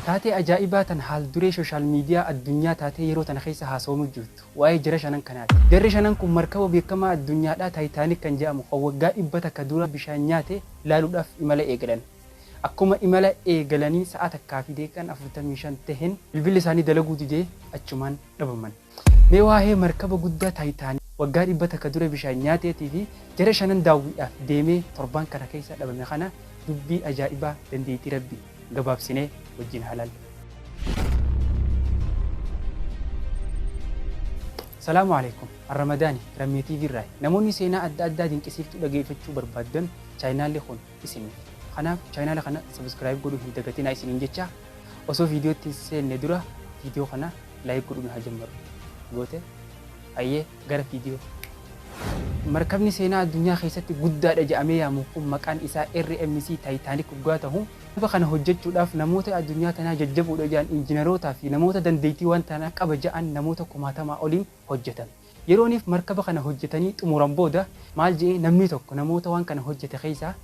taatee ajaa'ibaa tan haal duree sooshaal miidiyaa addunyaa taatee yeroo tana keessa haasa'amu jirtu waa'ee jara shanan kanaati. Jarri shanan kun markaba beekamaa addunyaadhaa Taayitaanik kan jedhamu kan waggaa 100 takka dura bishaan nyaate ilaaluudhaaf imala eegalan. Akkuma imala eegalanii sa'a takkaa fi deeqan 45 taheen bilbilli isaanii dalaguu didee achumaan dhabaman. Mee waa'ee markaba guddaa Taayitaanik waggaa 100 takka dura bishaan nyaateetii fi jara shanan daawwiidhaaf deemee torban kana keessa dhabame kana dubbii ajaa'ibaa dandeettii rabbi gabaabsinee wajjin halal. Salaamu alaikum. Ramadaani Rammee TV irraa namoonni seenaa adda addaa dinqisiiftuu dhageeffachuu barbaadan chaayinaalli kun isiniif. Kanaaf chaayinaala kana subscribe godhuu hin dagatinaa isiniin jecha osoo viidiyootti seenne dura viidiyoo kana laayik godhuun haa jalqabnu. Goote ayyee gara viidiyoo. Markabni seenaa addunyaa keessatti guddaadha jedhamee yaamu kun maqaan isaa RMC Taayitaanik guddaa ta'u kana hojjechuudhaaf namoota addunyaa tanaa jajjaboodha jedhan injiinarootaa fi namoota dandeettii waan tanaa qaba jedhan namoota 1000 oliin hojjetan. Yerooniif markaba kana hojjetanii xumuran booda maal jedhee namni tokko namoota waan kana hojjete keessaa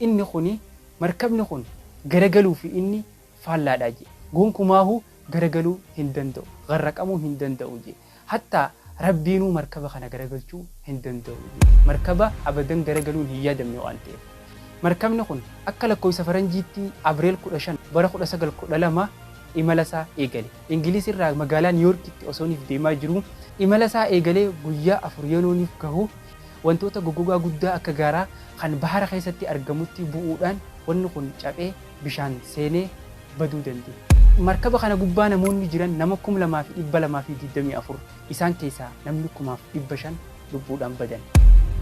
inni kuni markabni kun garagaluu fi inni faallaadha jedhe. Gonkumaahu garagaluu hin danda'u, garraqamuu hin danda'u jedhe. Hatta Rabbiinuu markaba kana garagalchuu hin danda'u. Markaba abadan garagaluun hin yaadamne waan ta'eef. Markabni kun akka lakkoofsa faranjiitti Abriil 15 bara 1912 imala isaa eegale. Ingiliis irraa magaalaa Niiwuorkitti osooniif deemaa jiru imala isaa eegalee guyyaa 4 yerooniif gahu wantoota goggogaa guddaa akka gaaraa kan bahara keessatti argamutti bu'uudhaan wanni kun cabee bishaan seenee baduu danda'e. Markaba kana gubbaa namoonni jiran nama 2224 isaan keessaa namni 1500 lubbuudhaan badan.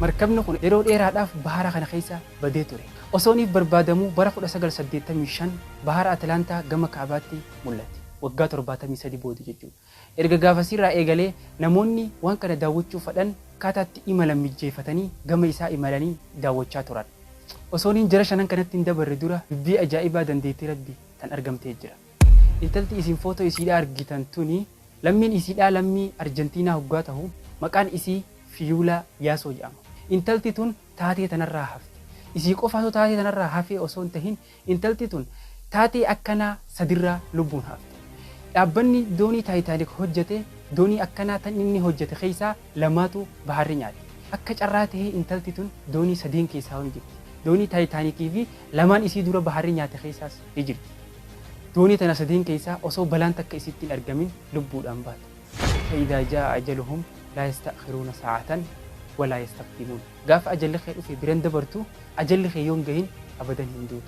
Markabni kun yeroo dheeraadhaaf bahara kana keessa badee ture. Osooniif barbaadamuu bara 1985 bahara Atlaantaa gama kaabaatti mul'ate. Waggaa 73 booda jechuudha. Erga gaafasiirraa eegalee namoonni waan kana daawwachuu fedhan kaataatti imalan mijeeffatanii gama isaa imalanii daawwachaa turan. Osooniin jara shanan kanatti hin dabarre dura dubbii ajaa'ibaa dandeettii rabbi tan argamtee jira. Intalti isin footoo isiidhaa argitan tuni lammiin isiidhaa lammii Arjentiinaa hoggaa ta'u maqaan isii Fiyuulaa Yaasoo jedhama. Intalti tun taatee tanarraa hafte. Isii qofaatu taatee tanarraa hafee osoo hin tahin intalti tun taatee akkanaa sadirraa lubbuun hafte. Dhaabbanni doonii Taayitaanik hojjete doonii akkanaa tan inni hojjete keessaa lamaatu baharri nyaate. Akka carraa tahee intalti tun doonii sadeen keessaa hin jirti. Doonii Taayitaanikii fi lamaan isii dura baharri nyaate keessaas ni jirti. Doonii tana sadeen keessaa osoo balaan takka isitti hin argamin lubbuudhaan baate. فإذا جاء أجلهم لا يستأخرون ساعة ولا يستقدمون. قاف أجل خير في برند برتو أجل خير يوم جهين أبدا هندوت.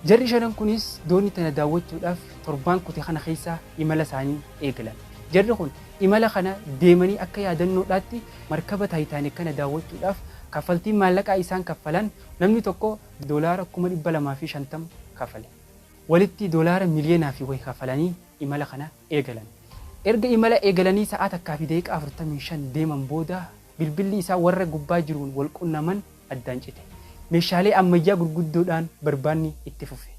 جري شرن كونيس دوني تنداوت تلاف تربان كتي خنا خيسا إملا ساني إيجلان. جري خون إملا خنا ديماني أكيا دنو لاتي مركبة تايتانيك كنا داوت تلاف كفلتي مالك أيسان كفلان نمني توكو دولار كومري بلا ما في شنتم كفله. ولتي دولار مليون في وي كفلاني إملا خنا إيجلان. Erga imala eegalanii sa'a takkaa fi daqiiqaa 45 deeman booda bilbilli isaa warra gubbaa jiruun wal qunnaman addaan cite. Meeshaalee ammayyaa gurguddoodhaan barbaanni itti fufe.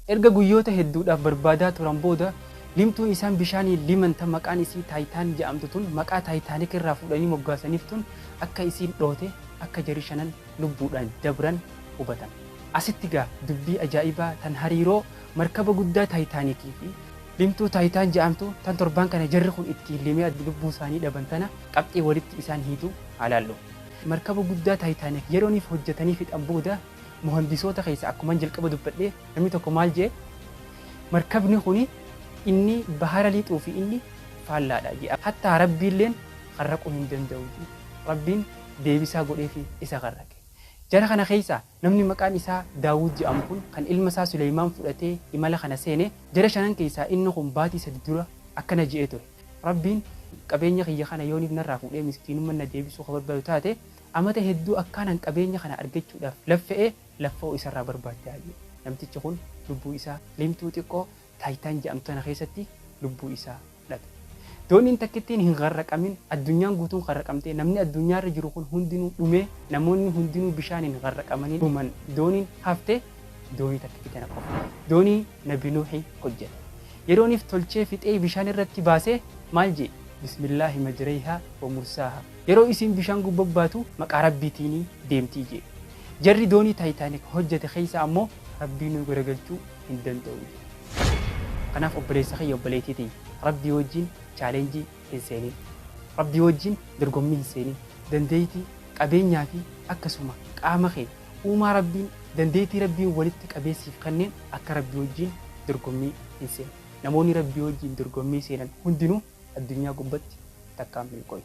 Erga guyyoota hedduudhaaf barbaadaa turan booda limtuun isaan bishaanii limanta maqaan isii Taayitaan jedhamtu tun maqaa Taayitaanik irraa fudhanii moggaasaniif tun akka isiin dhoote akka jari shanan lubbuudhaan dabran hubatan. Asitti gaa dubbii ajaa'ibaa tan hariiroo markaba guddaa Taayitaanikii fi limtuu Taayitaan jedhamtu tan torban kana jarri kun ittiin limee lubbuu isaanii dhaban tana qabxee walitti isaan hiitu halaallu. Markaba guddaa Taayitaanik yerooniif hojjetanii fixan booda muhandisoota keessa akkuma jalqaba dubbadhee namni tokko maal jee markabni kuni inni bahara liixuu fi inni faallaadha jedha. Hatta rabbiilleen qarraquu hin danda'u. Rabbiin deebisaa godhee fi isa qarraqe. Jara kana keessa namni maqaan isaa Daawud jedhamu kun kan ilma isaa Suleymaan fudhatee imala kana seene jara shanan keessaa inni kun baatii 3 dura akkana jedhee ture. Rabbiin qabeenya kiyya kana yooniif narraa fuudhee miskiinummaa na deebisuu kan barbaadu taate amata hedduu akkaanan qabeenya kana argachuudhaaf laffa'ee laffa'uu isarraa barbaaddaa jedhe. Namtichi kun lubbuu isaa limtuu xiqqoo Taayitaan jedhamtu kana keessatti lubbuu isaa dhabe. Dooniin takkittiin hin garraqamin addunyaan guutuun garraqamtee namni addunyaarra jiru kun hundinuu dhumee namoonni hundinuu bishaaniin garraqamanii dhuman dooniin haftee doonii takkitti kana qofa. Doonii Nabi Nuuhi hojjete. Yerooniif tolchee fixee bishaan irratti baasee maal jedhe bismillaahi majreehaa wa mursaahaa. Yeroo isiin bishaan gubbabbaatu maqaa rabbiitiin deemtii jedhe. Jarri doonii Taayitaanik hojjete keessa ammoo rabbiin garagalchuu hin danda'u. Kanaaf obboleessa kiyya obboleettii rabbii wajjin chaalenjii hin seenin. Rabbii wajjin dorgommii hin seenin. Dandeettii qabeenyaa fi akkasuma qaama kee uumaa rabbiin dandeettii rabbiin walitti qabeessiif kanneen akka rabbii wajjin dorgommii hin seenin. Namoonni rabbii wajjin dorgommii seenan hundinuu addunyaa gubbatti takkaan milkooyu.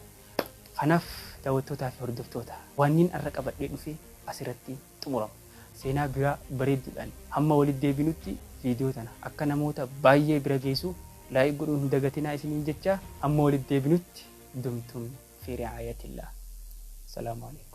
Kanaaf daawwattootaa fi hordoftoota wanniin arra qabadhee dhufee asirratti xumurama. Seenaa biraa bareedduudhaan hamma walitti deebinutti viidiyoo tana akka namoota baay'ee bira geessu laayik godhuun hin dagatinaa isiniin jecha hamma walitti deebinutti dumtum fi ri'aayatillah. Salaamu alaikum.